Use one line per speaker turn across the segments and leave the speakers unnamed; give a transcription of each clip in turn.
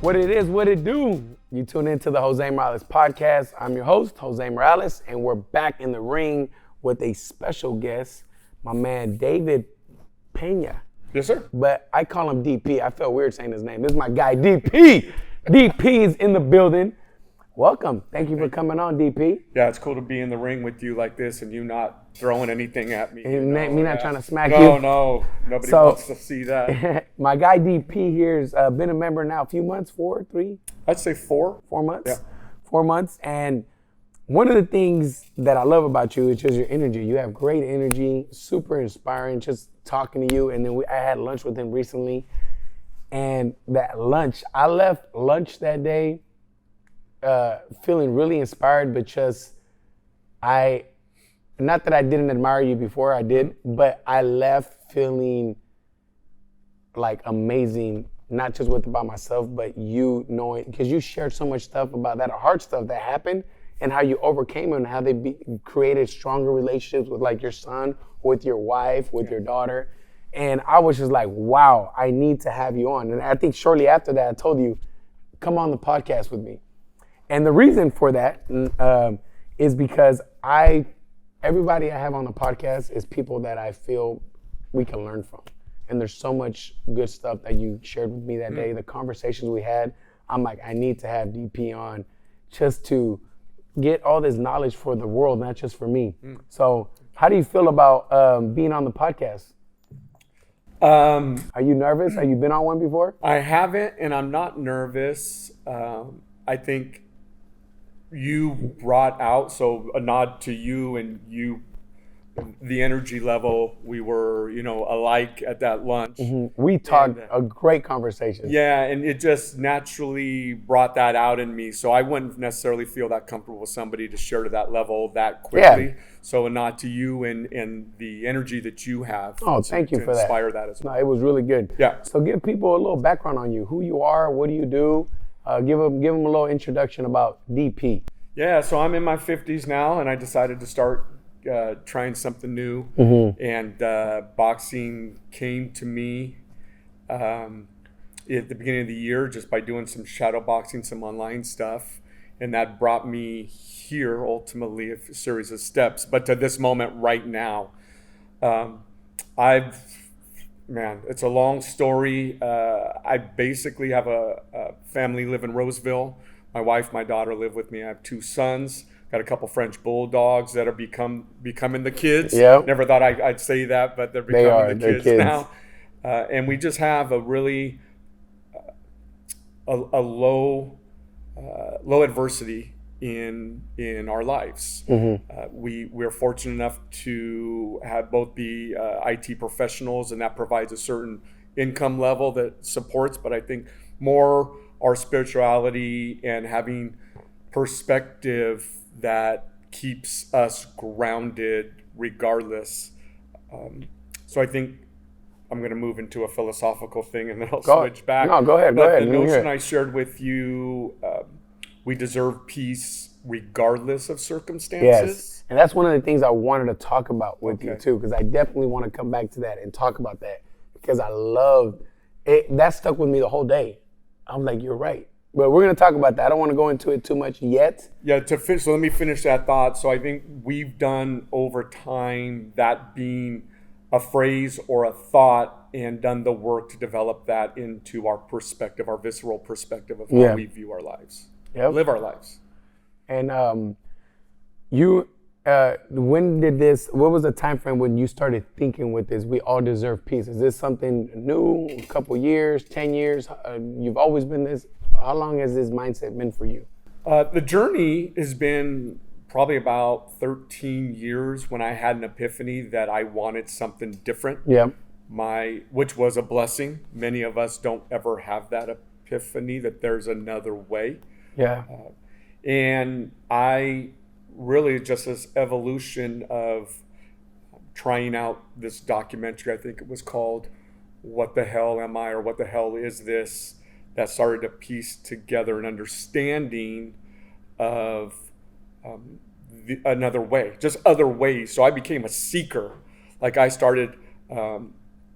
What it is, what it do. You tune into the Jose Morales podcast. I'm your host, Jose Morales, and we're back in the ring with a special guest, my man David Pena.
Yes, sir.
But I call him DP. I felt weird saying his name. This is my guy, DP. DP is in the building. Welcome. Thank you for coming on, DP.
Yeah, it's cool to be in the ring with you like this and you not throwing anything at me.
Me not trying to smack you.
No. Nobody wants to see that.
My guy, DP, here's been a member now a few months, 4, 3?
I'd say 4.
4 months?
Yeah.
4 months. And one of the things that I love about you is just your energy. You have great energy, super inspiring, just talking to you. And then I had lunch with him recently. And that lunch, I left lunch that day feeling really inspired, but just not that I didn't admire you before, I did, but I left feeling like amazing, not just about myself, but you knowing, because you shared so much stuff about that hard stuff that happened and how you overcame it and how they created stronger relationships with like your son, with your wife, with your daughter. And I was just like, wow, I need to have you on. And I think shortly after that, I told you, come on the podcast with me. And the reason for that is because everybody I have on the podcast is people that I feel we can learn from. And there's so much good stuff that you shared with me that day, the conversations we had. I'm like, I need to have DP on just to get all this knowledge for the world, not just for me. So how do you feel about being on the podcast? Are you nervous? Have you been on one before?
I haven't, and I'm not nervous. I think you brought out, so a nod to you and you, the energy level, we were, alike at that lunch.
Mm-hmm. We talked a great conversation.
Yeah, and it just naturally brought that out in me. So I wouldn't necessarily feel that comfortable with somebody to share to that level that quickly. Yeah. So a nod to you and the energy that you have.
Oh, thank you for that.
Inspire that as well.
No, it was really good.
Yeah.
So give people a little background on you, who you are, what do you do? Give them a little introduction about DP.
Yeah, so I'm in my 50s now, and I decided to start trying something new. And boxing came to me at the beginning of the year just by doing some shadow boxing, some online stuff. And that brought me here, ultimately, a series of steps. But to this moment right now, it's a long story. I basically have a family live in Roseville. My wife, my daughter live with me. I have 2 sons. Got a couple French bulldogs that are becoming the kids.
Yep.
Never thought I'd say that, but they're becoming the kids now. And we just have a really a low adversity in our lives. We're fortunate enough to have both be IT professionals, and that provides a certain income level that supports, but I think more our spirituality and having perspective that keeps us grounded regardless. So I think I'm going to move into a philosophical thing and then I'll switch back.
No, go ahead.
The notion I shared with you, we deserve peace regardless of circumstances.
Yes, and that's one of the things I wanted to talk about with you too, because I definitely want to come back to that and talk about that, because I love it. That stuck with me the whole day. I'm like, you're right. But we're going to talk about that. I don't want to go into it too much yet.
Yeah, so let me finish that thought. So I think we've done over time that being a phrase or a thought and done the work to develop that into our perspective, our visceral perspective of how we view our lives, live our lives. And
what was the time frame when you started thinking with this, we all deserve peace? Is this something new, a couple years, 10 years? You've always been this? How long has this mindset been for you?
The journey has been probably about 13 years when I had an epiphany that I wanted something different.
Yeah.
Which was a blessing. Many of us don't ever have that epiphany that there's another way.
Yeah.
And I really just this evolution of trying out this documentary, I think it was called What the Hell Am I, or What the Hell Is This, that started to piece together an understanding of another way, just other ways. So I became a seeker. Like I started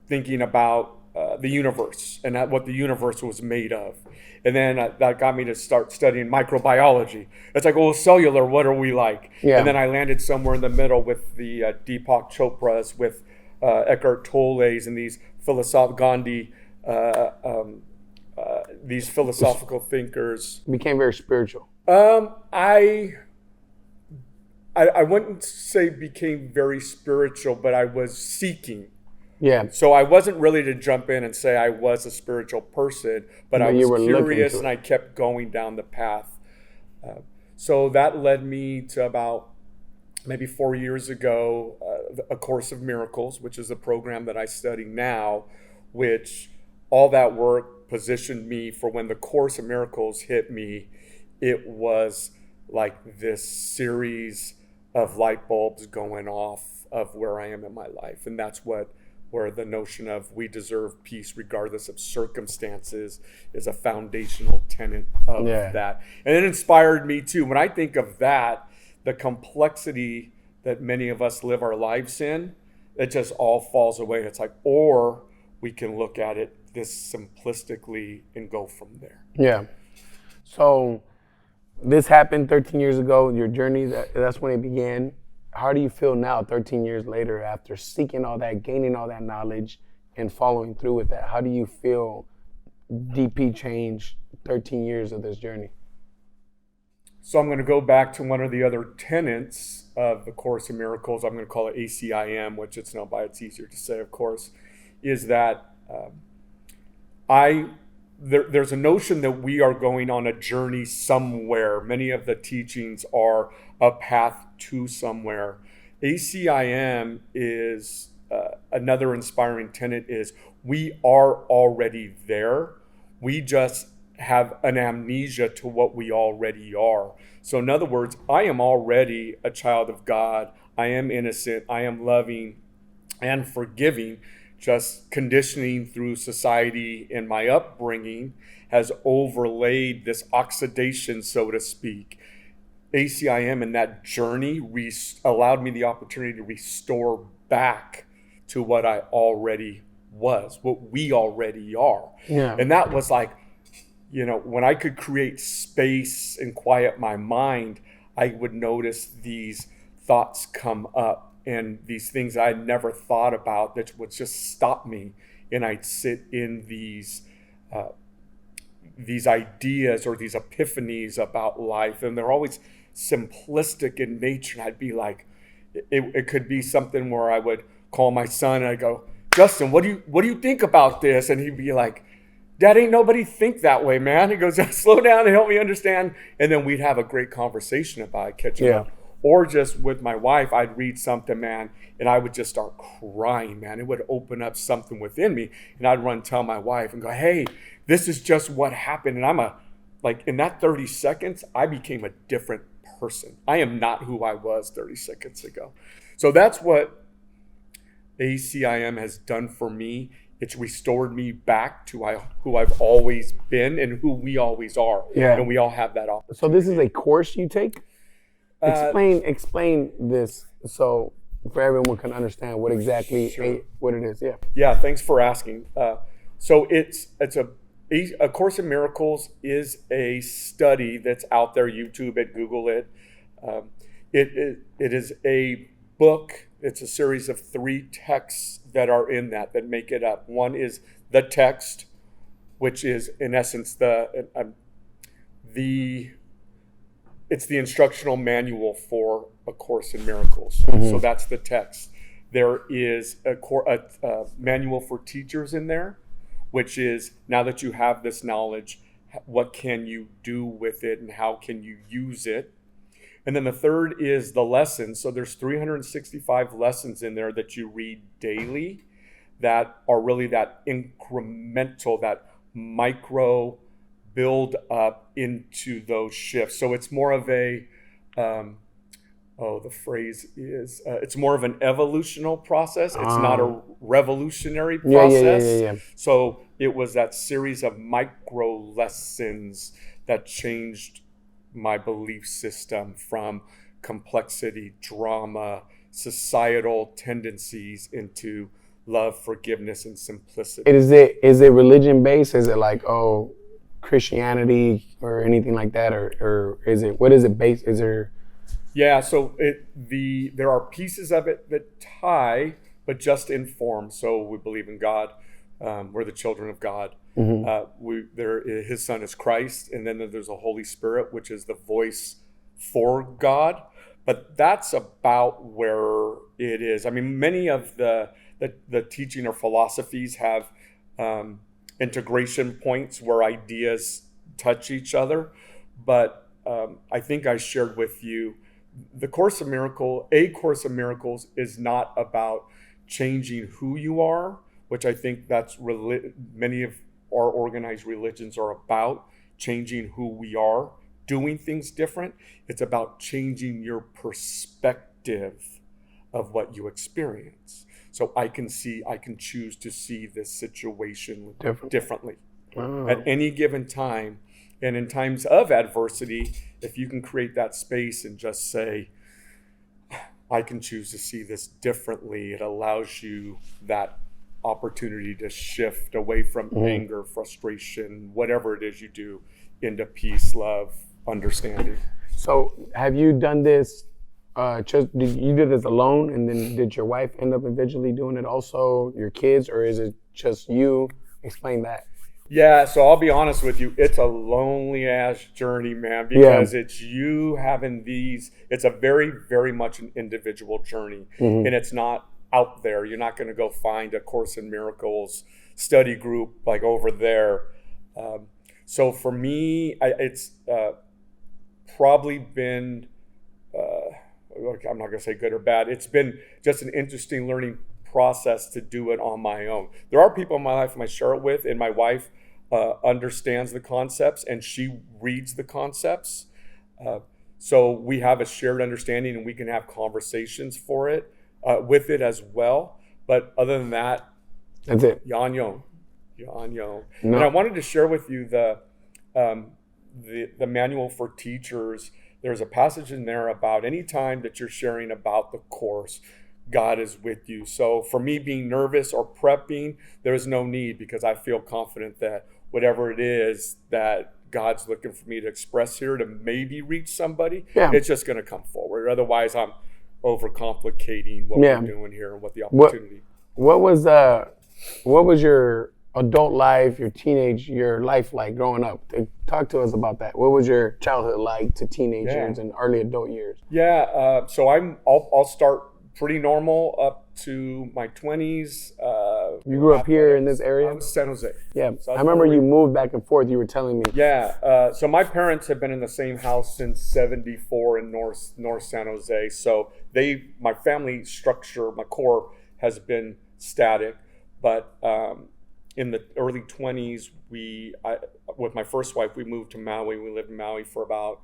thinking about the universe and what the universe was made of. And then that got me to start studying microbiology. It's like, well, cellular, what are we like?
Yeah.
And then I landed somewhere in the middle with the Deepak Chopras, with Eckhart Tolle's, and these Gandhi, these philosophical thinkers.
Became very spiritual.
I wouldn't say became very spiritual, but I was seeking.
Yeah.
So I wasn't really to jump in and say I was a spiritual person, but I was curious and I kept going down the path. So that led me to about maybe 4 years ago, A Course of Miracles, which is a program that I study now, which all that work positioned me for when the Course of Miracles hit me. It was like this series of light bulbs going off of where I am in my life. And that's where the notion of we deserve peace regardless of circumstances is a foundational tenet of that. And it inspired me too. When I think of that, the complexity that many of us live our lives in, it just all falls away. It's like, or we can look at it this simplistically and go from there.
Yeah. So this happened 13 years ago, your journey, that's when it began. How do you feel now, 13 years later, after seeking all that, gaining all that knowledge, and following through with that? How do you feel DP changed 13 years of this journey?
So I'm going to go back to one of the other tenets of the Course in Miracles. I'm going to call it ACIM, which it's easier to say, of course, is that there's a notion that we are going on a journey somewhere. Many of the teachings are a path to somewhere. ACIM is another inspiring tenet is we are already there. We just have an amnesia to what we already are. So in other words, I am already a child of God. I am innocent. I am loving and forgiving. Just conditioning through society and my upbringing has overlaid this oxidation, so to speak. ACIM and that journey allowed me the opportunity to restore back to what I already was, what we already are.
Yeah.
And that was like, when I could create space and quiet my mind, I would notice these thoughts come up. And these things I'd never thought about that would just stop me, and I'd sit in these ideas or these epiphanies about life, and they're always simplistic in nature. And I'd be like, it could be something where I would call my son and I go, Justin, what do you think about this? And he'd be like, Dad, ain't nobody think that way, man. He goes, slow down and help me understand. And then we'd have a great conversation about it, catching up. Or just with my wife, I'd read something, man, and I would just start crying, man. It would open up something within me. And I'd run tell my wife and go, hey, this is just what happened. And in that 30 seconds, I became a different person. I am not who I was 30 seconds ago. So that's what ACIM has done for me. It's restored me back to who I've always been and who we always are.
Yeah.
And we all have that opportunity.
So this is a course you take? Explain this so for everyone can understand what exactly what it is.
Yeah. Thanks for asking. So it's a Course in Miracles is a study that's out there. YouTube it, Google it. It is a book. It's a series of 3 texts that are in that make it up. One is the text, which is in essence it's the instructional manual for A Course in Miracles. Mm-hmm. So that's the text. There is a manual for teachers in there, which is, now that you have this knowledge, what can you do with it and how can you use it? And then the third is the lessons. So there's 365 lessons in there that you read daily that are really that incremental, that micro build up into those shifts. So it's more of a, the phrase is, it's more of an evolutional process. It's not a revolutionary process.
Yeah.
So it was that series of micro lessons that changed my belief system from complexity, drama, societal tendencies into love, forgiveness, and simplicity.
Is it religion based? Is it like, oh, Christianity or anything like that, or is it, what is it based? Is there?
Yeah, so there are pieces of it that tie, but just in form. So we believe in God. We're the children of God. His Son is Christ, and then there's a Holy Spirit, which is the voice for God. But that's about where it is. I mean, many of the teaching or philosophies have integration points where ideas touch each other. But I think I shared with you, A Course of Miracles is not about changing who you are, which I think that's many of our organized religions are about, changing who we are, doing things different. It's about changing your perspective of what you experience. So I can choose to see this situation differently at any given time. And in times of adversity, if you can create that space and just say, I can choose to see this differently, it allows you that opportunity to shift away from anger, frustration, whatever it is you do, into peace, love, understanding.
So have you done this, you did this alone, and then did your wife end up eventually doing it also, your kids, or is it just you? Explain that.
Yeah, so I'll be honest with you, it's a lonely ass journey, man, because it's you having it's a very, very much an individual journey, and it's not out there. You're not going to go find a Course in Miracles study group like over there. So for me, it's probably been, I'm not going to say good or bad. It's been just an interesting learning process to do it on my own. There are people in my life I share it with, and my wife understands the concepts and she reads the concepts. So we have a shared understanding and we can have conversations with it as well. But other than that,
that's it.
Yan Yon.
No.
And I wanted to share with you the manual for teachers. There's a passage in there about any time that you're sharing about the Course, God is with you. So for me being nervous or prepping, there's no need, because I feel confident that whatever it is that God's looking for me to express here to maybe reach somebody, it's just going to come forward. Otherwise, I'm overcomplicating what we're doing here and what the opportunity.
What was your adult life, your life like growing up? Talk to us about that. What was your childhood like to teenage years and early adult years?
Yeah, so I'll start pretty normal up to my 20s.
You grew up here in this area?
I was San Jose.
Yeah, I remember you moved back and forth. You were telling me.
Yeah, so my parents have been in the same house since '74 in North San Jose. So my family structure, my core has been static. But in the early 20s, with my first wife, we moved to Maui. We lived in Maui for about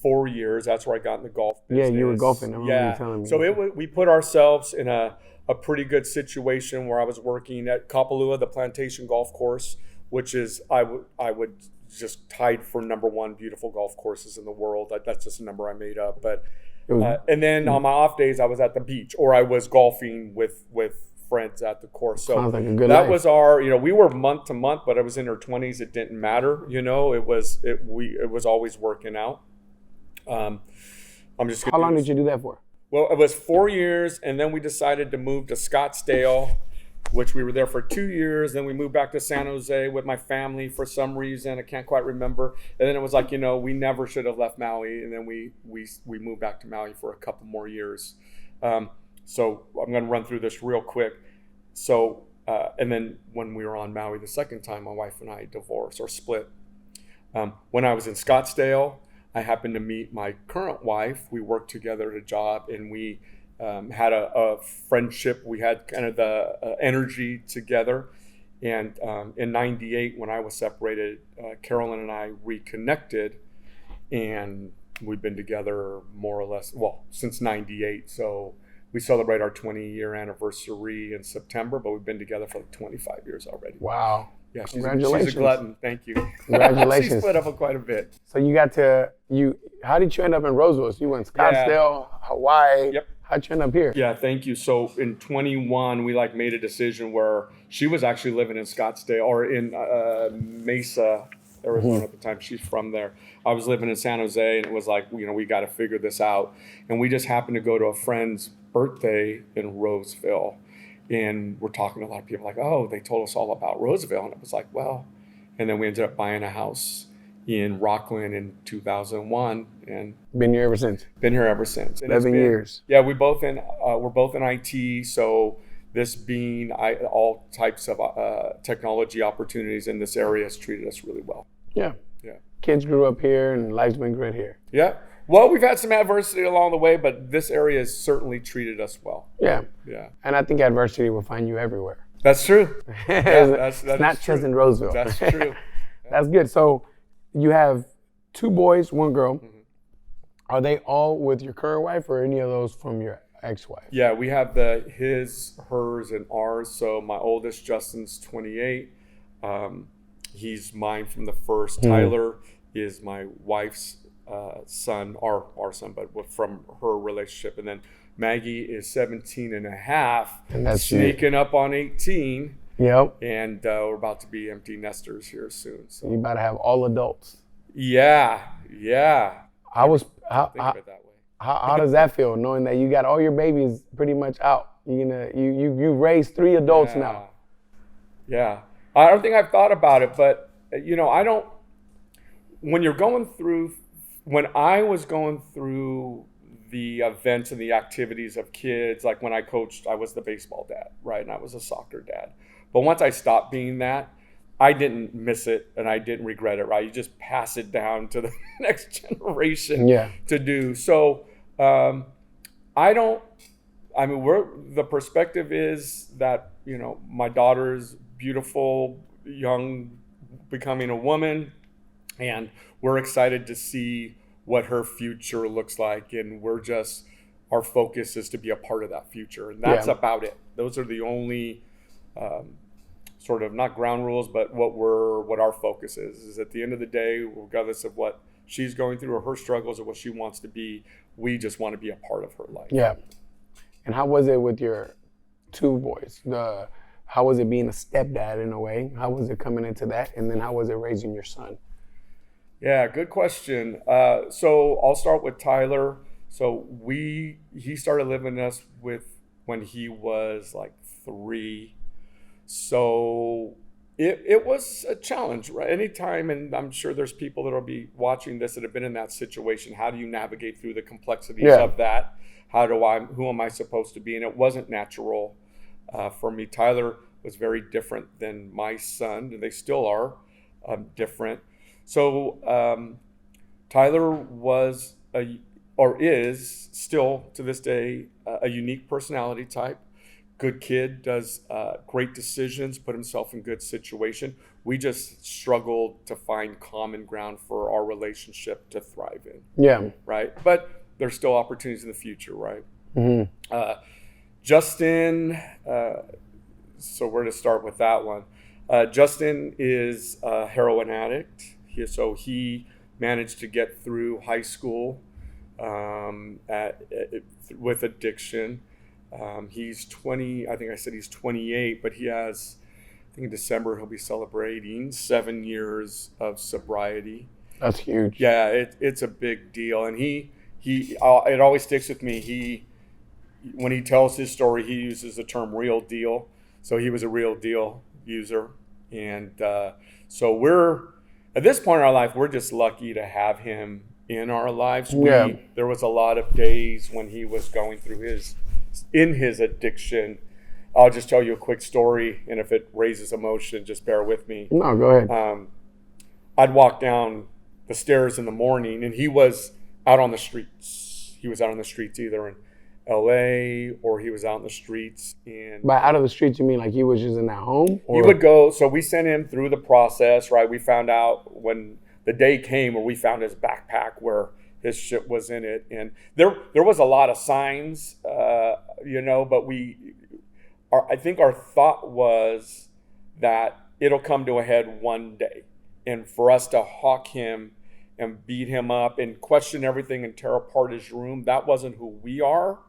4 years. That's where I got in the golf business.
Yeah, you were golfing. I remember you telling me.
So we put ourselves in a pretty good situation where I was working at Kapalua, the Plantation Golf Course, which is I would just tied for #1 beautiful golf courses in the world. That's just a number I made up. But and then on my off days, I was at the beach or I was golfing with friends at the course. So
sounds like a good
that
life.
was our, we were month to month, but I was in her 20s. It didn't matter, it was always working out. I'm just.
How long did you do that for?
Well, it was 4 years, and then we decided to move to Scottsdale, which we were there for 2 years. Then we moved back to San Jose with my family for some reason. I can't quite remember. And then it was like, we never should have left Maui. And then we moved back to Maui for a couple more years. So I'm going to run through this real quick. So, and then when we were on Maui the second time, my wife and I divorced or split. When I was in Scottsdale, I happened to meet my current wife. We worked together at a job, and we had a friendship. We had kind of the energy together. And in '98, when I was separated, Carolyn and I reconnected, and we've been together more or less, since '98. So we celebrate our 20-year anniversary in September, but we've been together for like 25 years already.
Wow.
Yeah,
congratulations.
She's a glutton. Thank you.
Congratulations.
She split up quite a bit.
So how did you end up in Roseville? So you went Scottsdale, Hawaii.
Yep.
How'd you end up here?
Yeah, thank you. So in 21, we like made a decision where she was actually living in Scottsdale or in Mesa, Arizona at the time. She's from there. I was living in San Jose, and it was like, we got to figure this out. And we just happened to go to a friend's birthday in Roseville. And we're talking to a lot of people like, oh, they told us all about Roseville. And it was like, well, and then we ended up buying a house in Rockland in 2001, and
Been here ever since.
been here ever since. And
11 years.
Yeah, we're both in IT. So this being all types of technology opportunities in this area has treated us really well.
Yeah.
Yeah.
Kids grew up here and life's been great here.
Yeah. Well, we've had some adversity along the way, but this area has certainly treated us well.
Yeah.
Yeah.
And I think adversity will find you everywhere.
That's true.
It's not just in Roseville.
That's true.
That's good. So you have 2 boys, 1 girl.
Mm-hmm.
Are they all with your current wife or any of those from your ex-wife?
Yeah, we have his, hers, and ours. So my oldest, Justin's 28. He's mine from the first. Tyler is my wife's son, our son, but from her relationship. And then Maggie is 17 and a half,
And that's
sneaking up on 18.
Yep.
And we're about to be empty nesters here soon. So
You about to have all adults.
yeah.
How
Think of it that way.
does that feel, knowing that you got all your babies pretty much out? You raised 3 adults now.
Yeah. I don't think I've thought about it, but I don't. When I was going through the events and the activities of kids, like when I coached, I was the baseball dad, right? And I was a soccer dad. But once I stopped being that, I didn't miss it and I didn't regret it, right? You just pass it down to the next generation to do. So the perspective is that, my daughter's beautiful, young, becoming a woman, and we're excited to see what her future looks like. And our focus is to be a part of that future. And that's about it. Those are the only sort of not ground rules, but what our focus is at the end of the day, regardless of what she's going through or her struggles or what she wants to be, we just want to be a part of her life.
Yeah. And how was it with your 2 boys? How was it being a stepdad in a way? How was it coming into that? And then how was it raising your son?
Yeah, good question. So I'll start with Tyler. So he started living us when he was like 3. So it was a challenge, right? Anytime, and I'm sure there's people that will be watching this that have been in that situation. How do you navigate through the complexities of that? Who am I supposed to be? And it wasn't natural for me. Tyler was very different than my son, and they still are different. So Tyler was is still to this day a unique personality type. Good kid, does great decisions, put himself in good situation. We just struggled to find common ground for our relationship to thrive in.
Yeah.
Right. But there's still opportunities in the future, right?
Mm-hmm.
Justin, so we're going to start with that one. Justin is a heroin addict. So he managed to get through high school with addiction. He's 20, I think I said he's 28, but he has, I think in December he'll be celebrating 7 years of sobriety.
That's huge.
Yeah, it's a big deal. And it always sticks with me. When he tells his story, he uses the term real deal. So he was a real deal user. And so at this point in our life, we're just lucky to have him in our lives. There was a lot of days when he was going through his addiction. I'll just tell you a quick story, and if it raises emotion, just bear with me.
No, go ahead.
I'd walk down the stairs in the morning, and he was out on the streets. He was out on the streets either in LA or he was out in the streets. And
by out of the streets, you mean like he was just in that home? Or?
He would go, so we sent him through the process, right? We found out when the day came where we found his backpack where his shit was in it. And there was a lot of signs, but I think our thought was that it'll come to a head one day. And for us to hawk him and beat him up and question everything and tear apart his room, that wasn't who we are.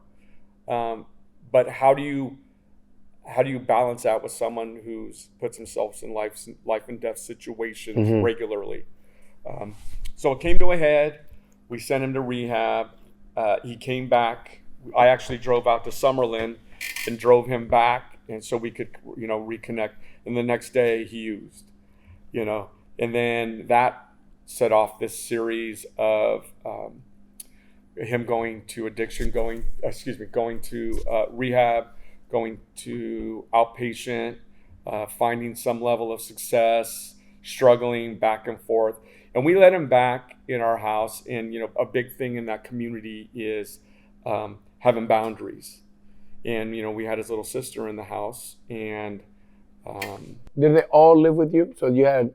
But how do you balance that with someone who's puts themselves in life and death situations regularly? So it came to a head. We sent him to rehab. He came back. I actually drove out to Summerlin and drove him back, and so we could, reconnect. And the next day he used, and then that set off this series of him going to addiction, going to rehab, going to outpatient, finding some level of success, struggling back and forth. And we let him back in our house. And, a big thing in that community is having boundaries. And, we had his little sister in the house. And
did they all live with you? So you had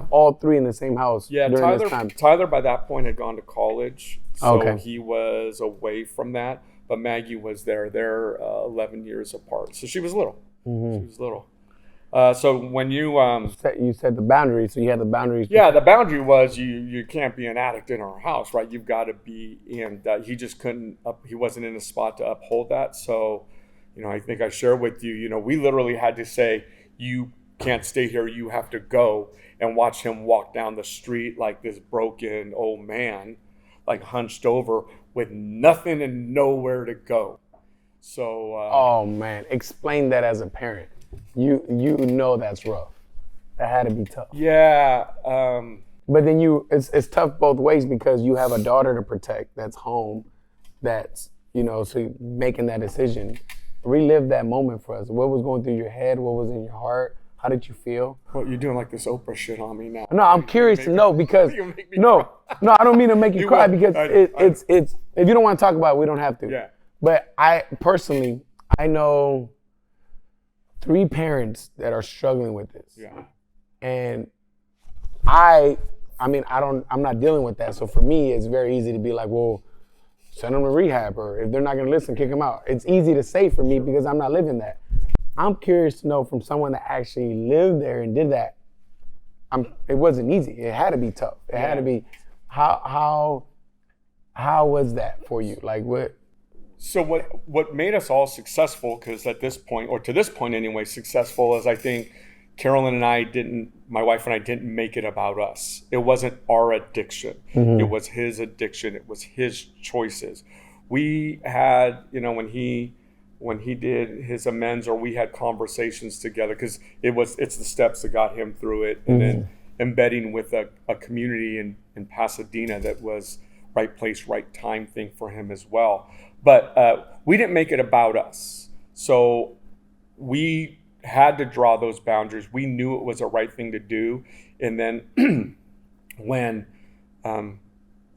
all three in the same house during this time?
Tyler by that point had gone to college. So
Okay.
he was away from that. But Maggie was there. They're 11 years apart. So she was little. She was little. So when you
said the boundaries, so you had the boundaries.
Yeah, the boundary was you can't be an addict in our house, right? You've got to be, and he just couldn't. He wasn't in a spot to uphold that. So, I think I shared with you. We literally had to say, you can't stay here. You have to go, and watch him walk down the street like this broken old man, like hunched over with nothing and nowhere to go. So.
Oh man, explain that as a parent. You know that's rough. That had to be tough.
Yeah.
But then it's tough both ways because you have a daughter to protect that's home, that's, so making that decision. Relive that moment for us. What was going through your head? What was in your heart? How did you feel?
Well, you're doing like this Oprah shit on me now.
No, I'm curious to know because no, I don't mean to make you cry because it's if you don't want to talk about it, we don't have to.
Yeah.
But I personally know 3 parents that are struggling with this.
Yeah.
And I'm not dealing with that. So for me, it's very easy to be like, well, send them to rehab, or if they're not gonna listen, kick them out. It's easy to say for me because I'm not living that. I'm curious to know from someone that actually lived there and did that. It wasn't easy. It had to be tough. It had to be. How was that for you? Like what?
So what made us all successful, because at this point, or to this point anyway, successful, is I think Carolyn and my wife and I didn't make it about us. It wasn't our addiction. It was his addiction. It was his choices. We had, when he did his amends, or we had conversations together, because it's the steps that got him through it, and then embedding with a community in Pasadena that was right place, right time thing for him as well. But we didn't make it about us. So we had to draw those boundaries. We knew it was the right thing to do. And then when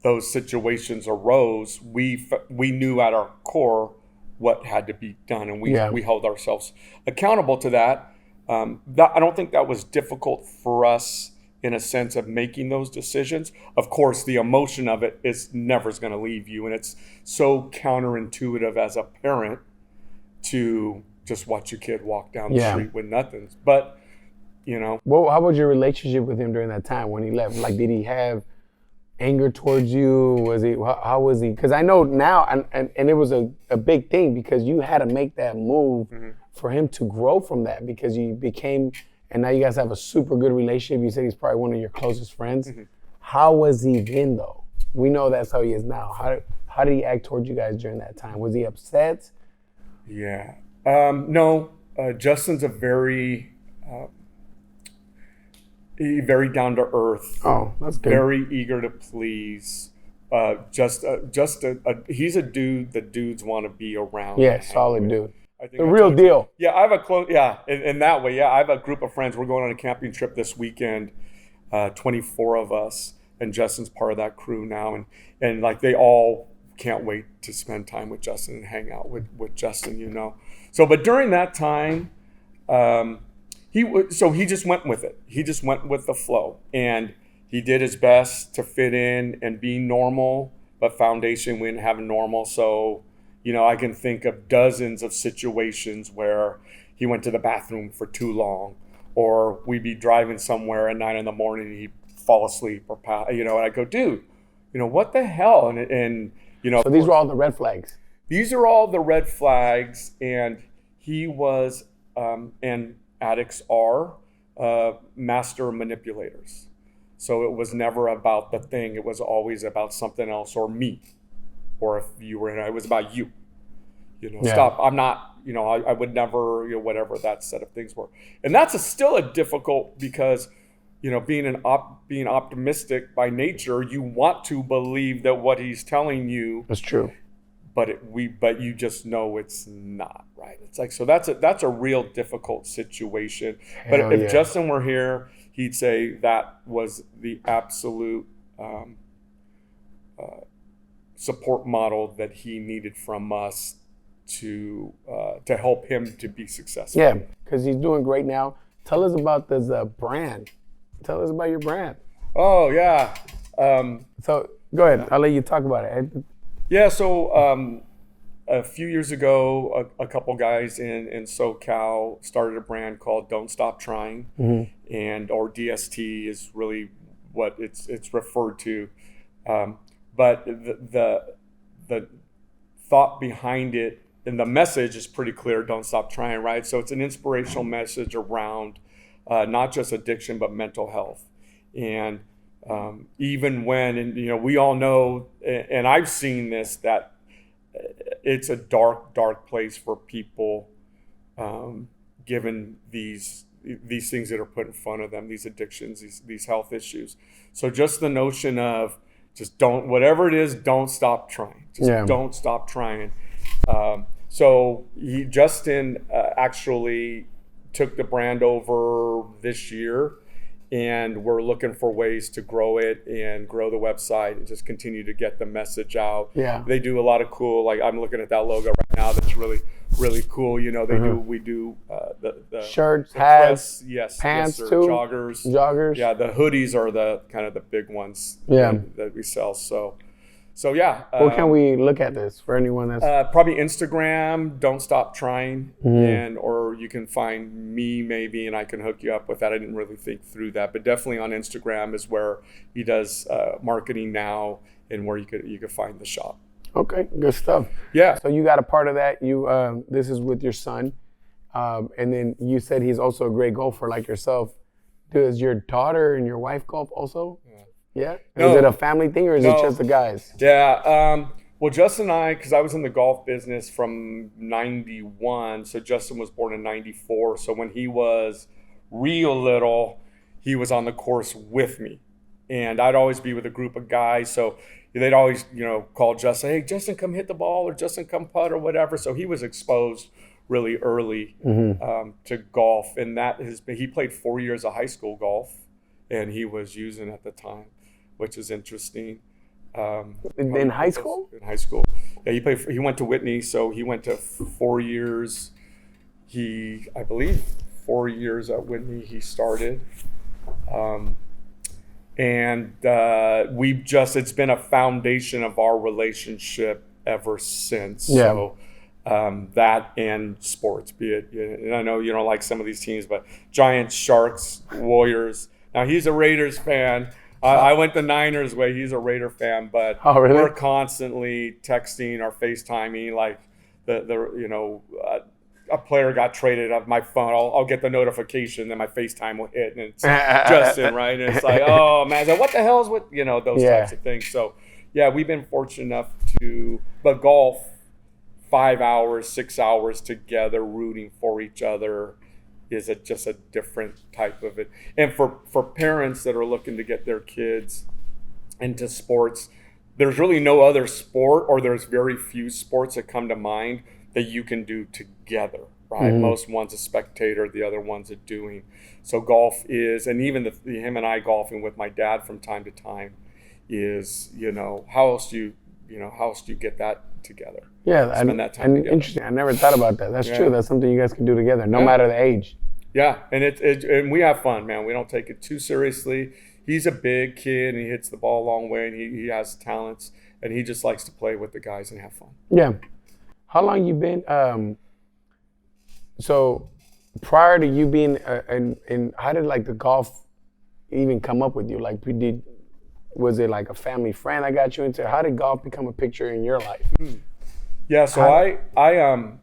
those situations arose, we knew at our core what had to be done. And we held ourselves accountable to that. I don't think that was difficult for us in a sense of making those decisions. Of course, the emotion of it is never going to leave you. And it's so counterintuitive as a parent to just watch your kid walk down the street with nothing. But,
Well, how was your relationship with him during that time when he left? Like, did he have anger towards you? How was he? Because I know now, and it was a big thing because you had to make that move for him to grow from that because you became... And now you guys have a super good relationship. You said he's probably one of your closest friends. How was he then, though? We know that's how he is now. How did he act towards you guys during that time? Was he upset?
Yeah. No. Justin's a very down to earth.
Oh, that's good.
Very eager to please. He's a dude that dudes want to be around.
Yeah, solid dude. The
real
deal.
Yeah, I have in that way. Yeah, I have a group of friends. We're going on a camping trip this weekend, 24 of us, and Justin's part of that crew now. And like they all can't wait to spend time with Justin and hang out with Justin, So, but during that time, he just went with it. He just went with the flow. And he did his best to fit in and be normal, but foundation we didn't have normal. So, I can think of dozens of situations where he went to the bathroom for too long, or we'd be driving somewhere at 9 a.m. and he'd fall asleep and I go, dude, what the hell? And
So these were all the red flags.
These are all the red flags, and he was, and addicts are, master manipulators. So it was never about the thing. It was always about something else or me. Or if you were in it, it was about you. Stop. I'm not, I would never, whatever that set of things were. And that's still a difficult because, being optimistic by nature, you want to believe that what he's telling you.
That's true.
But you just know it's not, right? It's like, so that's a real difficult situation. But if Justin were here, he'd say that was the absolute support model that he needed from us to help him to be successful.
Yeah, because he's doing great now. Tell us about this brand. Tell us about your brand.
Oh, yeah.
So go ahead. I'll let you talk about it.
Yeah, so a few years ago, a couple guys in SoCal started a brand called Don't Stop Trying, or DST is really what it's referred to. But the thought behind it and the message is pretty clear. Don't stop trying, right? So it's an inspirational message around not just addiction but mental health, and even when, and we all know, and I've seen this, that it's a dark place for people, given these things that are put in front of them, these addictions, these health issues. So just the notion of just don't, whatever it is, don't stop trying. Don't stop trying. So Justin actually took the brand over this year, and we're looking for ways to grow it and grow the website and just continue to get the message out.
Yeah.
They do a lot of cool, like I'm looking at that logo right now. That's really, really cool. We do the
shirts, hats,
yes,
pants
yes,
too,
joggers. Yeah, the hoodies are the kind of the big ones. That we sell. So yeah.
Where can we look at this for anyone that's
probably Instagram, Don't Stop Trying, or you can find me maybe, and I can hook you up with that. I didn't really think through that, but definitely on Instagram is where he does marketing now, and where you could find the shop.
Okay, good stuff.
Yeah.
So you got a part of that. You this is with your son, and then you said he's also a great golfer like yourself. Does your daughter and your wife golf also? Yeah?
No.
Is it a family thing, or is it just the guys?
Yeah. Well, Justin and I, because I was in the golf business from 91, so Justin was born in 94. So when he was real little, he was on the course with me. And I'd always be with a group of guys. So they'd always, call Justin, hey, Justin, come hit the ball, or Justin, come putt, or whatever. So he was exposed really early to golf. And he played 4 years of high school golf, and he was using at the time, which is interesting.
In high school?
In high school. Yeah, he went to Whitney, so he went to 4 years. I believe 4 years at Whitney he started. It's been a foundation of our relationship ever since. Yeah. So that and sports, be it, and I know you don't like some of these teams, but Giants, Sharks, Warriors. Now he's a Raiders fan. I went the Niners way. He's a Raider fan, but
really?
We're constantly texting or FaceTiming. Like a player got traded off my phone. I'll get the notification, then my FaceTime will hit, and it's Justin, right? And it's like, oh man, what the hell is with those types of things. So yeah, we've been fortunate enough but golf, 5 hours, 6 hours together, rooting for each other, is just a different type of it. And for parents that are looking to get their kids into sports, there's really no other sport, or there's very few sports that come to mind that you can do together, right? Most one's a spectator, the other one's a doing. So golf is, and even him and I golfing with my dad from time to time is, how else do you get that together?
Yeah,
spend that time together.
Interesting. I never thought about that. That's true. That's something you guys can do together, no matter the age.
Yeah, and and we have fun, man. We don't take it too seriously. He's a big kid, and he hits the ball a long way, and he has talents, and he just likes to play with the guys and have fun.
Yeah. How long you been? So prior to you being in how did the golf even come up with you? Was it like a family friend that got you into it? How did golf become a picture in your life?
Yeah, so I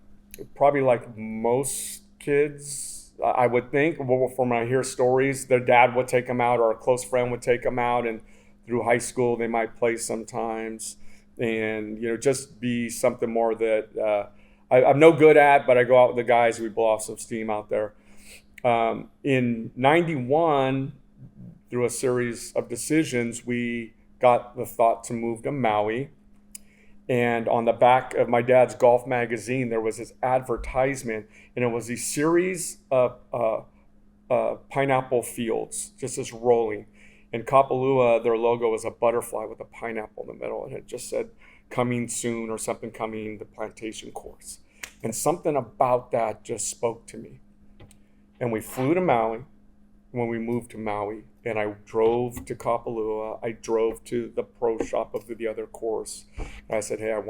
probably like most kids, I would think, well, from when I hear stories, their dad would take them out or a close friend would take them out, and through high school they might play sometimes, and just be something more that I'm no good at, but I go out with the guys, we blow off some steam out there. In '91, through a series of decisions, we got the thought to move to Maui. And on the back of my dad's golf magazine, there was this advertisement, and it was a series of pineapple fields, just this rolling. And Kapalua, their logo was a butterfly with a pineapple in the middle, and it just said, "Coming soon," or something, "Coming the plantation course." And something about that just spoke to me. And we flew to Maui. When we moved to Maui, and I drove to Kapalua, I drove to the pro shop of the other course. And I said, "Hey, I'm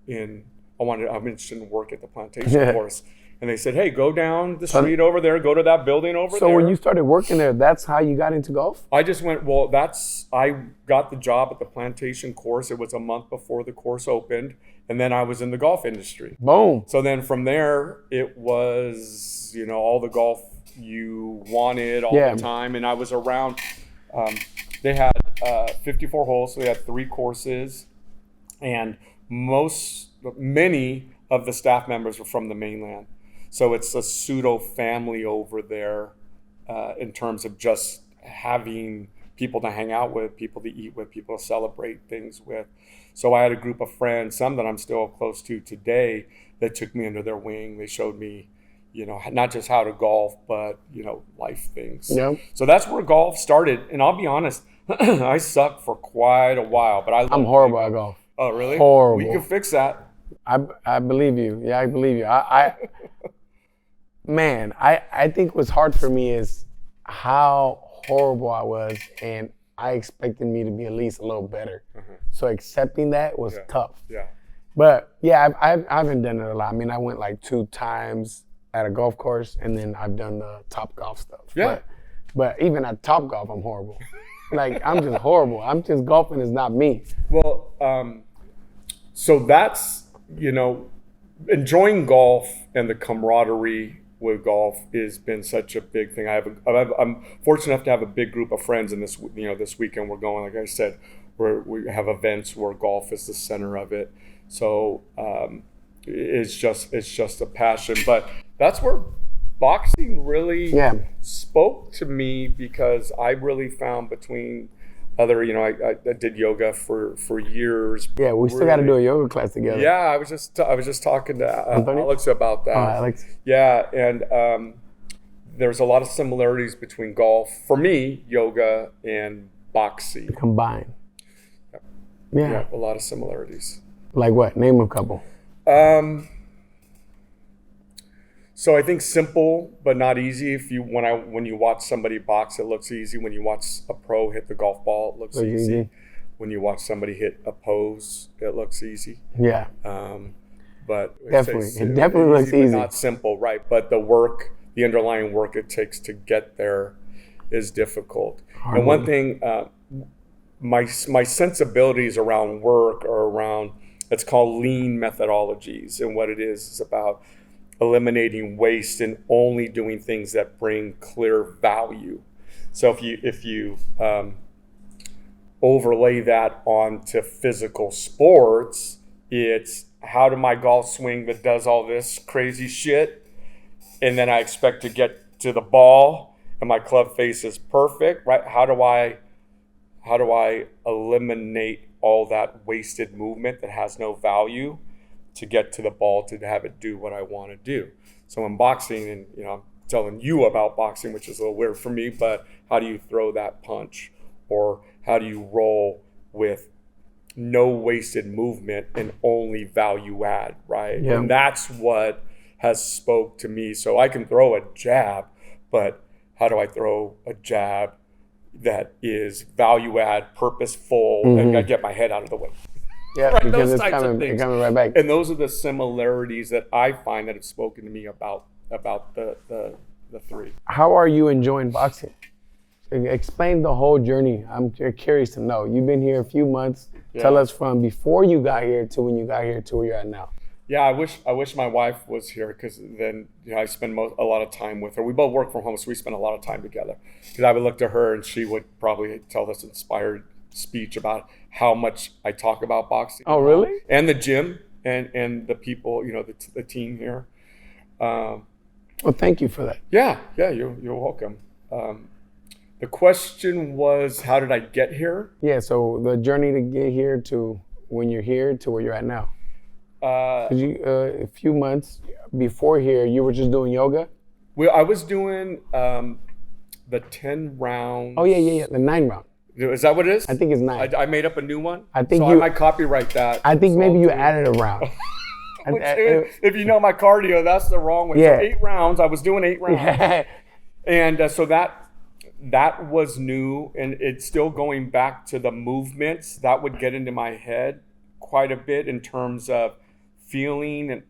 interested in work at the plantation course." And they said, "Hey, go down the street over there, go to that building over there."
So when you started working there, that's how you got into golf?
I just went, I got the job at the plantation course. It was a month before the course opened. And then I was in the golf industry.
Boom.
So then from there, it was, all the golf you wanted all the time. And I was around, they had 54 holes, so we had 3 courses, and many of the staff members were from the mainland. So it's a pseudo family over there in terms of just having people to hang out with, people to eat with, people to celebrate things with. So I had a group of friends, some that I'm still close to today, that took me under their wing. They showed me not just how to golf, but, life things.
Yeah.
So that's where golf started. And I'll be honest, I sucked for quite a while, but
I'm horrible at golf.
Oh, really?
Horrible.
We can fix that.
I believe you. Yeah, I believe you. Man, I think what's hard for me is how horrible I was, and I expected me to be at least a little better. So accepting that was tough.
Yeah.
But yeah, I haven't done it a lot. I mean, I went like 2 times at a golf course, and then I've done the Top Golf stuff.
Yeah.
But even at Top Golf, I'm horrible. Like, I'm just horrible. I'm just golfing is not me.
Well, so that's, enjoying golf and the camaraderie with golf has been such a big thing. I'm fortunate enough to have a big group of friends, and this weekend we're going, like I said, we have events where golf is the center of it. So it's just a passion. But that's where boxing really spoke to me, because I really found between other, I did yoga for years.
Yeah, we still got to do a yoga class together.
Yeah, I was just talking to Alex about that.
Oh, Alex.
Yeah, and there's a lot of similarities between golf, for me, yoga and boxing.
Combined.
Yeah, a lot of similarities.
Like what? Name a couple.
So I think simple but not easy. When you watch somebody box, it looks easy. When you watch a pro hit the golf ball, it looks easy. When you watch somebody hit a pose, it looks easy.
Yeah.
But
definitely, it definitely looks easy.
Not simple, right? But the underlying work it takes to get there is difficult. And one thing, my sensibilities around work are around, it's called lean methodologies, and what it is about eliminating waste and only doing things that bring clear value. So if you overlay that onto physical sports, it's how do my golf swing that does all this crazy shit, and then I expect to get to the ball and my club face is perfect, right? How do I eliminate all that wasted movement that has no value to get to the ball, to have it do what I want to do? So in boxing, and I'm telling you about boxing, which is a little weird for me, but how do you throw that punch, or how do you roll with no wasted movement and only value add, right?
Yeah.
And that's what has spoke to me. So I can throw a jab, but how do I throw a jab that is value add, purposeful, and I get my head out of the way?
Yeah,
right,
because
those
it's
types of things.
coming right back.
And those are the similarities that I find that have spoken to me about the three.
How are you enjoying boxing? Explain the whole journey. I'm curious to know. You've been here a few months. Tell us from before you got here to when you got here to where you're at now.
Yeah, I wish my wife was here, because then I spend a lot of time with her. We both work from home, so we spend a lot of time together. Because I would look to her and she would probably tell this inspired speech about how much I talk about boxing.
Oh, really?
And the gym and the people, the team here.
Well, thank you for that.
Yeah, you're welcome. The question was, how did I get here?
Yeah, so the journey to get here to when you're here to where you're at now. A few months before here, you were just doing yoga?
I was doing the 10 rounds.
Oh, yeah, the 9 round.
Is that what it is?
I think it's 9.
I made up a new one.
I think
I might copyright that.
I think maybe you added a round.
If you know my cardio, that's the wrong way.
Yeah.
So 8 rounds. I was doing 8 rounds.
Yeah.
And so that was new, and it's still going back to the movements. That would get into my head quite a bit in terms of feeling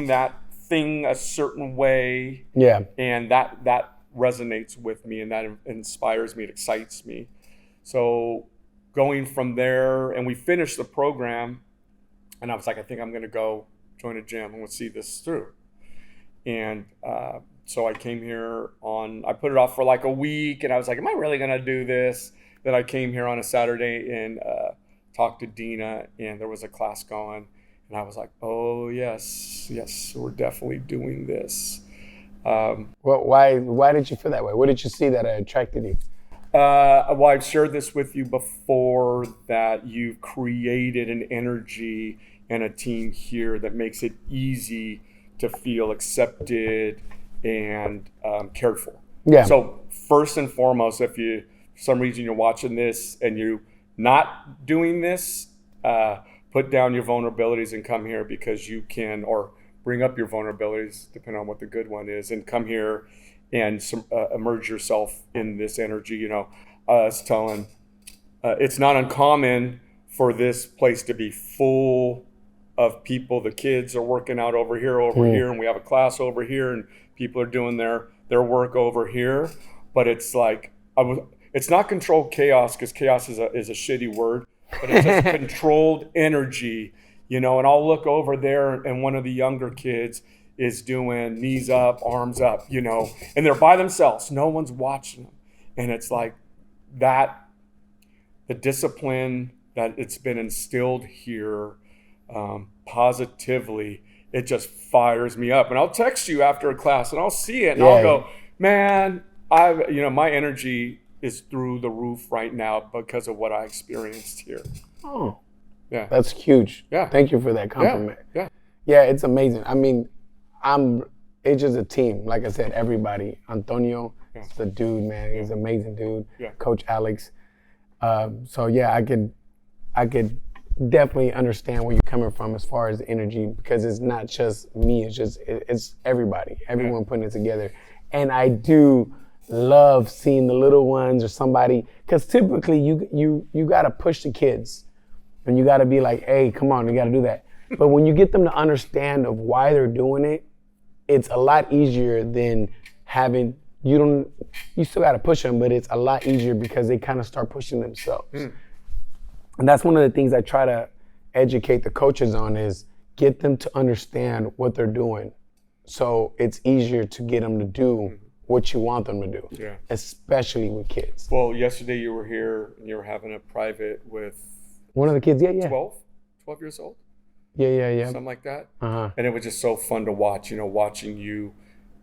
that thing a certain way.
Yeah.
And that resonates with me, and that inspires me, it excites me. So going from there, and we finished the program, and I was like, I think I'm going to go join a gym. I'm going to see this through. And so I came here I put it off for like a week, and I was like, am I really going to do this? Then I came here on a Saturday and talked to Dina, and there was a class going. And I was like, oh, yes, we're definitely doing this.
Well, why did you feel that way? What did you see that attracted you?
Well, I've shared this with you before, that you've created an energy and a team here that makes it easy to feel accepted and cared for.
Yeah.
So first and foremost, if for some reason you're watching this and you're not doing this, put down your vulnerabilities and come here, because you can, or bring up your vulnerabilities, depending on what the good one is, and come here and immerse yourself in this energy. I was telling, it's not uncommon for this place to be full of people. The kids are working out over here, and we have a class over here, and people are doing their work over here. But it's like, it's not controlled chaos, because chaos is a shitty word. But it's just controlled energy, and I'll look over there, and one of the younger kids is doing knees up, arms up, and they're by themselves. No one's watching them. And it's like that, the discipline that it's been instilled here positively, it just fires me up. And I'll text you after a class, and I'll see it, and I'll go, man, my energy is through the roof right now because of what I experienced here.
Oh,
yeah,
that's huge.
Yeah,
thank you for that compliment.
Yeah,
it's amazing. I mean, it's just a team. Like I said, everybody. Antonio is the dude, man. He's an amazing dude.
Yeah.
Coach Alex. So yeah, I could definitely understand where you're coming from as far as the energy, because it's not just me. It's everybody. Everyone putting it together, and I do love seeing the little ones or somebody, because typically you got to push the kids, and you got to be like, hey, come on, you got to do that. But when you get them to understand of why they're doing it, it's a lot easier than having, you still got to push them, but it's a lot easier because they kind of start pushing themselves. And that's one of the things I try to educate the coaches on, is get them to understand what they're doing. So it's easier to get them to do what you want them to do, especially with kids.
Well, yesterday you were here and you were having a private with
one of the kids, 12
years old?
Yeah.
Something like that.
Uh-huh.
And it was just so fun to watch, watching you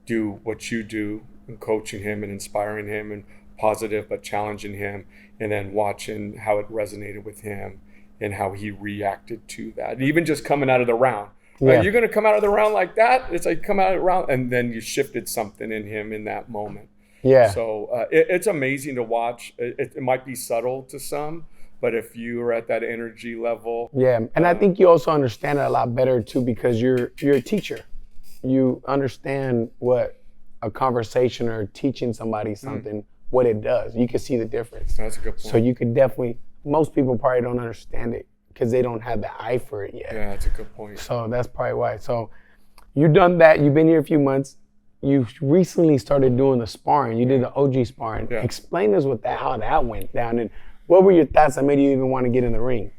do what you do, and coaching him and inspiring him, and positive but challenging him, and then watching how it resonated with him and how he reacted to that. And even just coming out of the round. Right? You're going to come out of the round like that? It's like come out of the round, and then you shifted something in him in that moment.
Yeah.
So it's amazing to watch. It might be subtle to some, but if you are at that energy level.
Yeah, and I think you also understand it a lot better too, because you're a teacher. You understand what a conversation or teaching somebody something, what it does. You can see the difference.
That's a good point.
So you could definitely, most people probably don't understand it because they don't have the eye for it yet.
Yeah, that's a good point.
So that's probably why. So you've done that. You've been here a few months. You recently started doing the sparring. You did the OG sparring.
Yeah.
Explain us how that went down, and what were your thoughts that made you even want to get in the ring?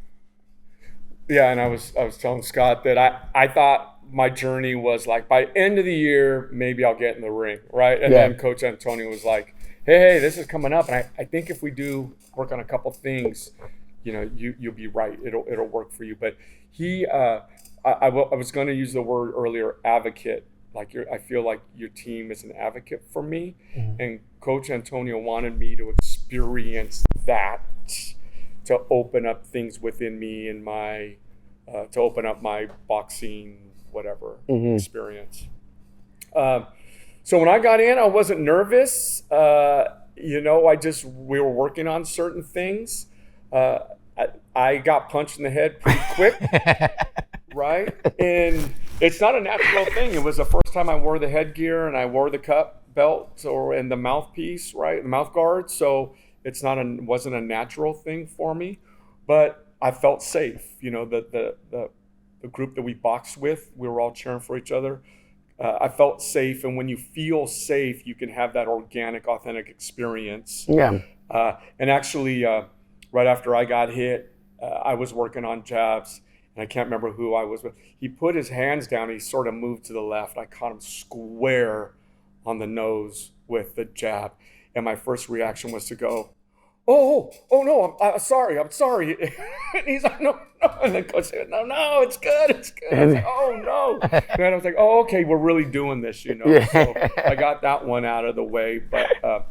Yeah, and I was telling Scott that I thought my journey was like by end of the year maybe I'll get in the ring, right? And
Yeah.
then Coach Antonio was like, hey, this is coming up, and I think if we do work on a couple things, you'll be right. It'll work for you. But I was going to use the word earlier, advocate. Like I feel like your team is an advocate for me, and Coach Antonio wanted me to experience that, to open up things within me and to open up my boxing whatever experience. So when I got in, I wasn't nervous. We were working on certain things. I got punched in the head pretty quick, right? And it's not a natural thing. It was the first time I wore the headgear and I wore the cup belt and the mouthpiece, right? The mouth guard. So wasn't a natural thing for me, but I felt safe. The group that we boxed with, we were all cheering for each other. I felt safe, and when you feel safe, you can have that organic, authentic experience.
Yeah.
And actually, right after I got hit, I was working on jabs, and I can't remember who I was with. He put his hands down. He sort of moved to the left. I caught him square on the nose with the jab, and my first reaction was to go, oh no, I'm sorry. And he's like, no. And then Coach said, no, it's good. I was like, oh no. And I was like, oh, okay, we're really doing this,
Yeah.
So I got that one out of the way. But
and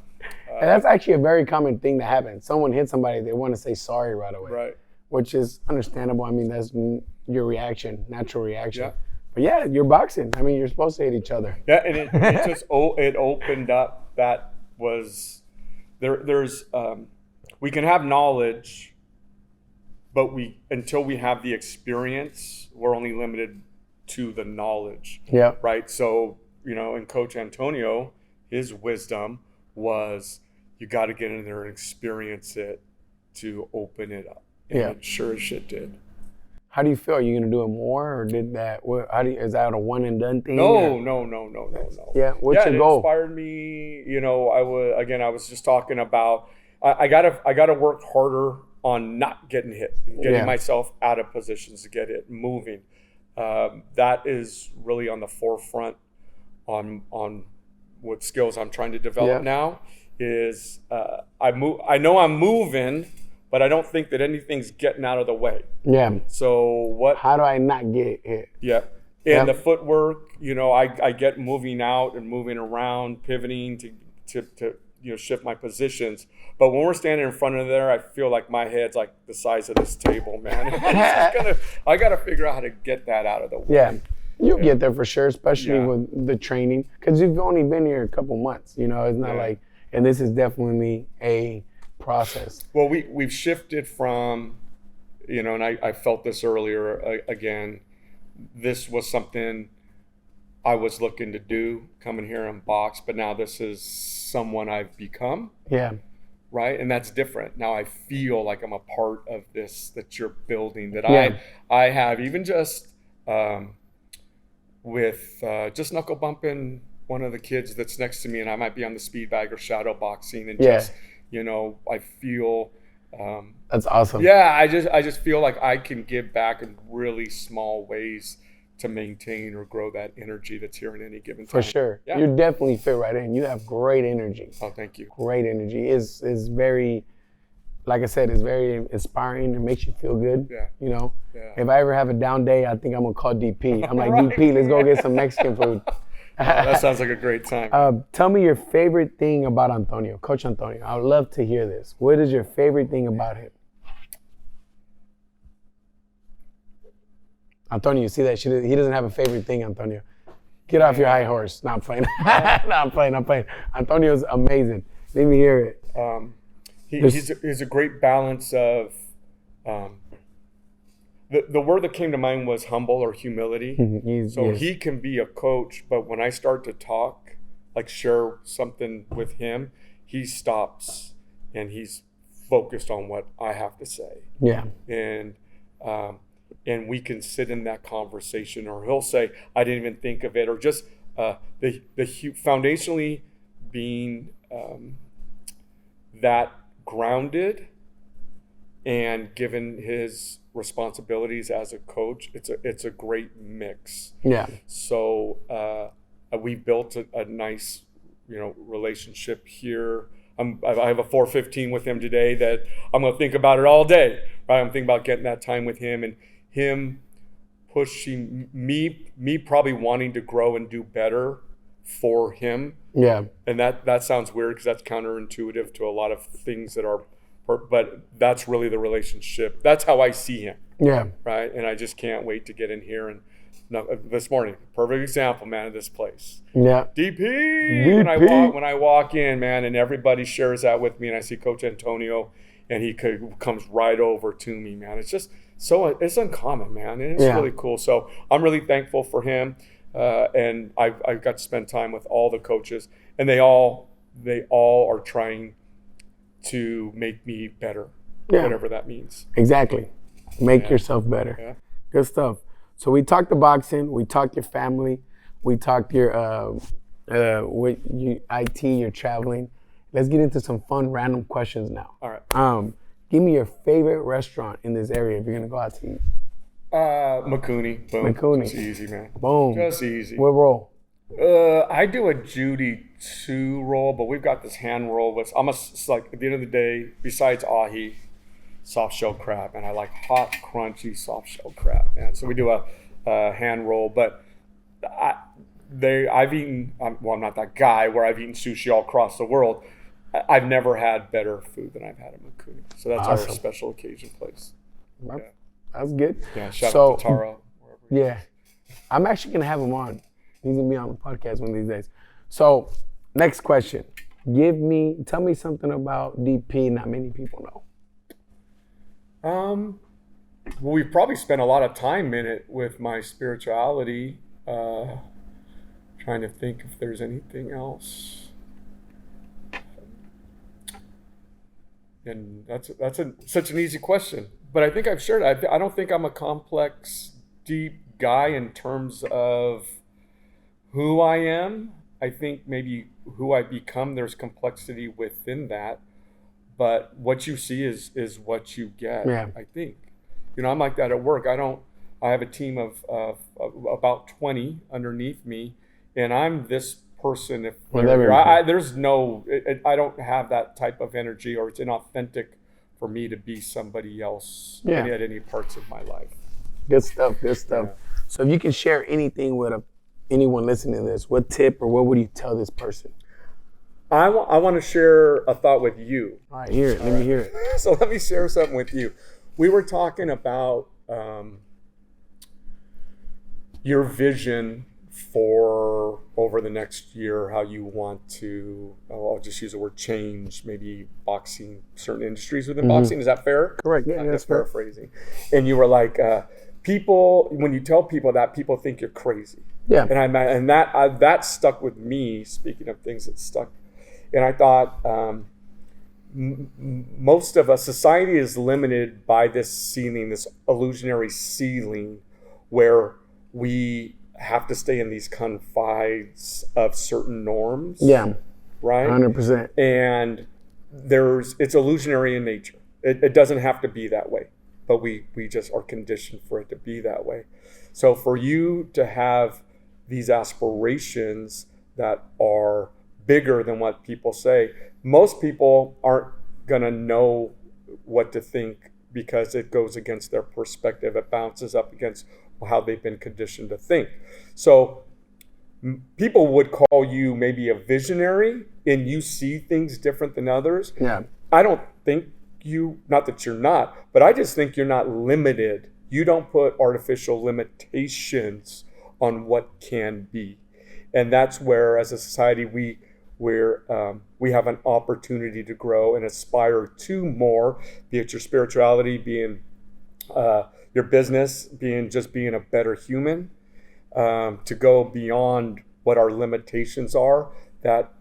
that's actually a very common thing that happens. Someone hits somebody, they want to say sorry right away.
Right.
Which is understandable. I mean, that's your reaction, natural reaction.
Yeah.
But yeah, you're boxing. I mean, you're supposed to hit each other.
Yeah, and it opened up. That was there's we can have knowledge, but until we have the experience, we're only limited to the knowledge.
Yeah.
Right. So, and Coach Antonio, his wisdom was you got to get in there and experience it to open it up. And it sure as shit did.
How do you feel? Are you gonna do it more, or did that? Is that a one and done thing?
No.
Yeah. What's your goal?
It inspired me. I was just talking about. I gotta work harder on not getting hit, and getting myself out of positions to get hit, moving. That is really on the forefront on what skills I'm trying to develop now. Is I know I'm moving, but I don't think that anything's getting out of the way.
Yeah.
So
how do I not get hit?
Yeah. And the footwork, I get moving out and moving around, pivoting to shift my positions. But when we're standing in front of there, I feel like my head's like the size of this table, man. I got to figure out how to get that out of the way.
Yeah. You'll get there for sure, especially with the training, because you've only been here a couple months. It's not like, and this is definitely a process.
Well, we've shifted from, and I felt this earlier again. This was something I was looking to do, coming here and box, but now this is someone I've become.
Yeah.
Right, and that's different. Now I feel like I'm a part of this that you're building. That I have even just with just knuckle bumping one of the kids that's next to me, and I might be on the speed bag or shadow boxing, and just I feel
that's awesome.
Yeah, I just feel like I can give back in really small ways to maintain or grow that energy that's here in any given time.
For sure. Yeah. You definitely fit right in. You have great energy.
Oh, thank you.
Great energy. It's very, like I said, it's very inspiring. It makes you feel good.
Yeah.
Yeah. If I ever have a down day, I think I'm going to call DP. I'm like, right. DP, let's go get some Mexican food.
That sounds like a great time.
Tell me your favorite thing about Antonio, Coach Antonio. I would love to hear this. What is your favorite thing about him? Antonio, you see that? He doesn't have a favorite thing, Antonio. Get off your high horse. No, I'm playing. I'm playing. Antonio's amazing. Let me hear it.
He's a great balance of, the word that came to mind was humble or humility. He can be a coach, but when I start to talk, like share something with him, he stops and he's focused on what I have to say.
Yeah.
And we can sit in that conversation, or he'll say, I didn't even think of it, or just the foundationally being that grounded and given his responsibilities as a coach, it's a great mix.
Yeah.
So we built a nice, relationship here. I have a 4:15 with him today that I'm going to think about it all day. Right? I'm thinking about getting that time with him and him pushing me probably wanting to grow and do better for him.
Yeah.
And that sounds weird because that's counterintuitive to a lot of things that are, but that's really the relationship. That's how I see him.
Yeah.
Right. And I just can't wait to get in here. And this morning, perfect example, man, of this place.
Yeah.
DP. When I walk in, man, and everybody shares that with me, and I see Coach Antonio, and he comes right over to me, man. It's just it's uncommon, man, and it's really cool. So I'm really thankful for him, and I've got to spend time with all the coaches, and they all are trying to make me better, whatever that means.
Exactly. Make yourself better.
Yeah.
Good stuff. So we talked the boxing, we talked your family, we talked your with you IT, you're traveling. Let's get into some fun random questions now.
All right.
Give me your favorite restaurant in this area if you're gonna go out to eat.
McCooney. Boom.
McCooney.
Just easy, man.
Boom.
Just easy.
What roll?
I do a Judy 2 roll, but we've got this hand roll with it's like at the end of the day, besides ahi, soft shell crab, and I like hot, crunchy soft shell crab, man. So we do a hand roll, but I've eaten. I'm not that guy where I've eaten sushi all across the world. I've never had better food than I've had at McCooney. So that's
awesome.
our special occasion place.
Yeah. That's good.
Yeah, shout out to Taro.
Yeah, I'm actually gonna have him on. He's gonna be on the podcast one of these days. So, next question. Tell me something about DP not many people know.
Well, we've probably spent a lot of time in it with my spirituality. Trying to think if there's anything else. And that's such an easy question. But I think I've shared it. I don't think I'm a complex, deep guy in terms of who I am. I think maybe who I become, there's complexity within that. But what you see is what you get, I think. I'm like that at work. I have a team of about 20 underneath me, and I'm this person. I don't have that type of energy, or it's inauthentic for me to be somebody else at any parts of my life.
Good stuff. Yeah. So if you can share anything with anyone listening to this, what tip or what would you tell this person?
I want to share a thought with you.
All right, hear it. Let me hear it.
So let me share something with you. We were talking about your vision for over the next year, how you want to, I'll just use the word change, maybe boxing, certain industries within boxing. Is that fair?
Correct. Yeah, that's fair.
Paraphrasing. And you were like, people, when you tell people that, people think you're crazy.
Yeah.
And that stuck with me, speaking of things that stuck. And I thought, most of us, society is limited by this ceiling, this illusionary ceiling, where we have to stay in these confines of certain norms.
Yeah.
Right?
100%.
And it's illusionary in nature. It doesn't have to be that way, but we just are conditioned for it to be that way. So for you to have these aspirations that are bigger than what people say, most people aren't going to know what to think because it goes against their perspective. It bounces up against how they've been conditioned to think. So people would call you maybe a visionary and you see things different than others.
Yeah.
I don't think not that you're not, but I just think you're not limited. You don't put artificial limitations on what can be. And that's where, as a society, we have an opportunity to grow and aspire to more, be it your spirituality, being your business, being a better human, to go beyond what our limitations are, that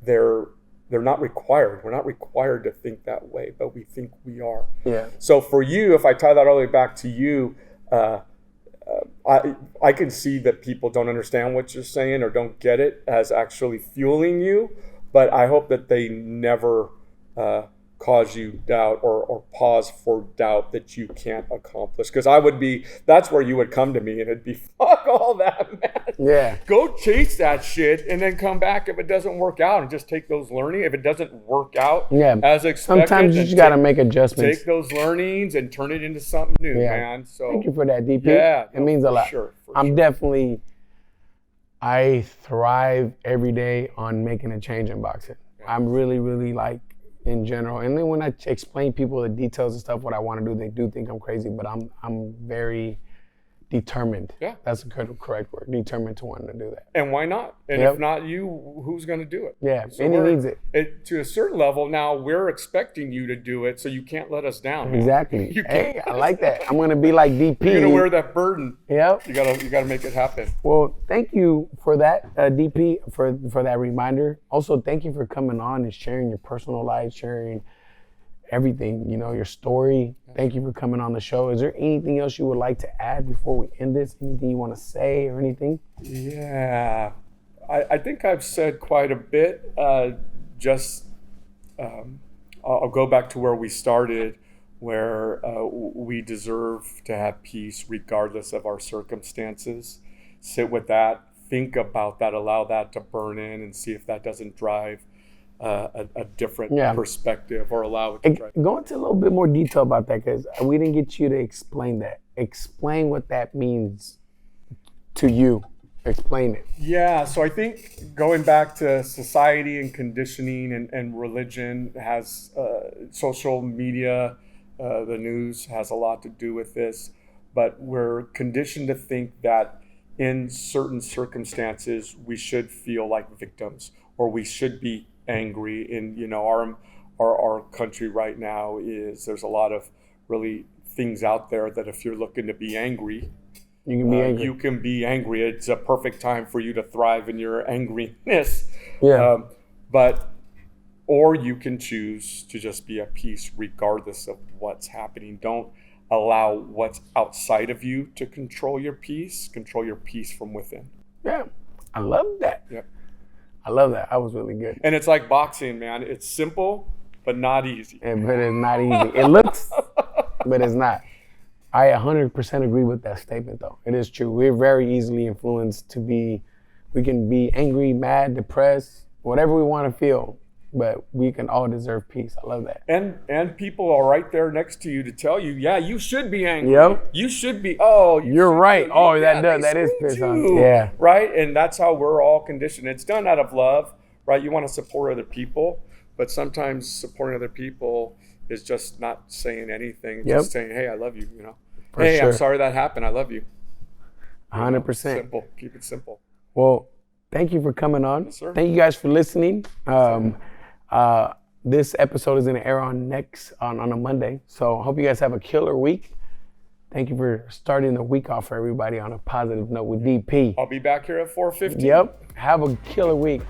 they're not required. We're not required to think that way, but we think we are.
Yeah.
So for you, if I tie that all the way back to you, I can see that people don't understand what you're saying or don't get it as actually fueling you, but I hope that they never cause you doubt or pause for doubt that you can't accomplish. Because that's where you would come to me and it'd be, fuck all that, man.
Yeah.
Go chase that shit and then come back if it doesn't work out and just take those learnings. If it doesn't work out as expected.
Sometimes you just got to make adjustments.
Take those learnings and turn it into something new, man. So
thank you for that, DP.
Yeah.
It means a lot.
Sure,
I'm definitely, I thrive every day on making a change in boxing. Yeah. I'm really, really like, in general, and then when I explain people the details and stuff, what I want to do, they do think I'm crazy, but I'm very determined.
Yeah,
that's the correct word. Determined to want to do that.
And why not? And if not you, who's going to do it?
Yeah, so and he needs it.
To a certain level. Now we're expecting you to do it, so you can't let us down.
Exactly. Hey, I like that. I'm going to be like DP.
You're going to wear that burden.
Yep.
You gotta make it happen.
Well, thank you for that, DP, for that reminder. Also, thank you for coming on and sharing your personal life, sharing everything, your story. Thank you for coming on the show. Is there anything else you would like to add before we end this? Anything you want to say or anything?
Yeah, I think I've said quite a bit. I'll go back to where we started, where we deserve to have peace regardless of our circumstances. Sit with that, think about that, allow that to burn in and see if that doesn't drive a different perspective or allow it to drive.
Go into a little bit more detail about that because we didn't get you to explain that. Explain what that means to you. Explain it.
Yeah, so I think going back to society and conditioning and religion has social media, the news has a lot to do with this, but we're conditioned to think that in certain circumstances we should feel like victims or we should be angry. And our country right now there's a lot of really things out there that if you're looking to be angry,
you can be angry.
You can be angry. It's a perfect time for you to thrive in your angriness.
Yeah.
Or you can choose to just be at peace regardless of what's happening. Don't allow what's outside of you to control your peace. Control your peace from within.
Yeah, I love that.
Yep.
I love that. That was really good.
And it's like boxing, man. It's simple, but not easy.
But it's not easy. It looks, but it's not. I 100% agree with that statement, though. It is true. We're very easily influenced we can be angry, mad, depressed, whatever we want to feel, but we can all deserve peace. I love that.
And people are right there next to you to tell you, yeah, you should be angry.
Yep.
You should be,
you're right. That is piss on. Yeah.
Right? And that's how we're all conditioned. It's done out of love, right? You want to support other people, but sometimes supporting other people is just not saying anything, just saying, hey, I love you, Hey, I'm sorry that happened. I love you.
100%.
Simple. Keep it simple.
Well, thank you for coming on.
Yes, sir.
Thank you guys for listening. This episode is going to air on a Monday. So I hope you guys have a killer week. Thank you for starting the week off for everybody on a positive note with DP.
I'll be back here at 4:50.
Yep. Have a killer week.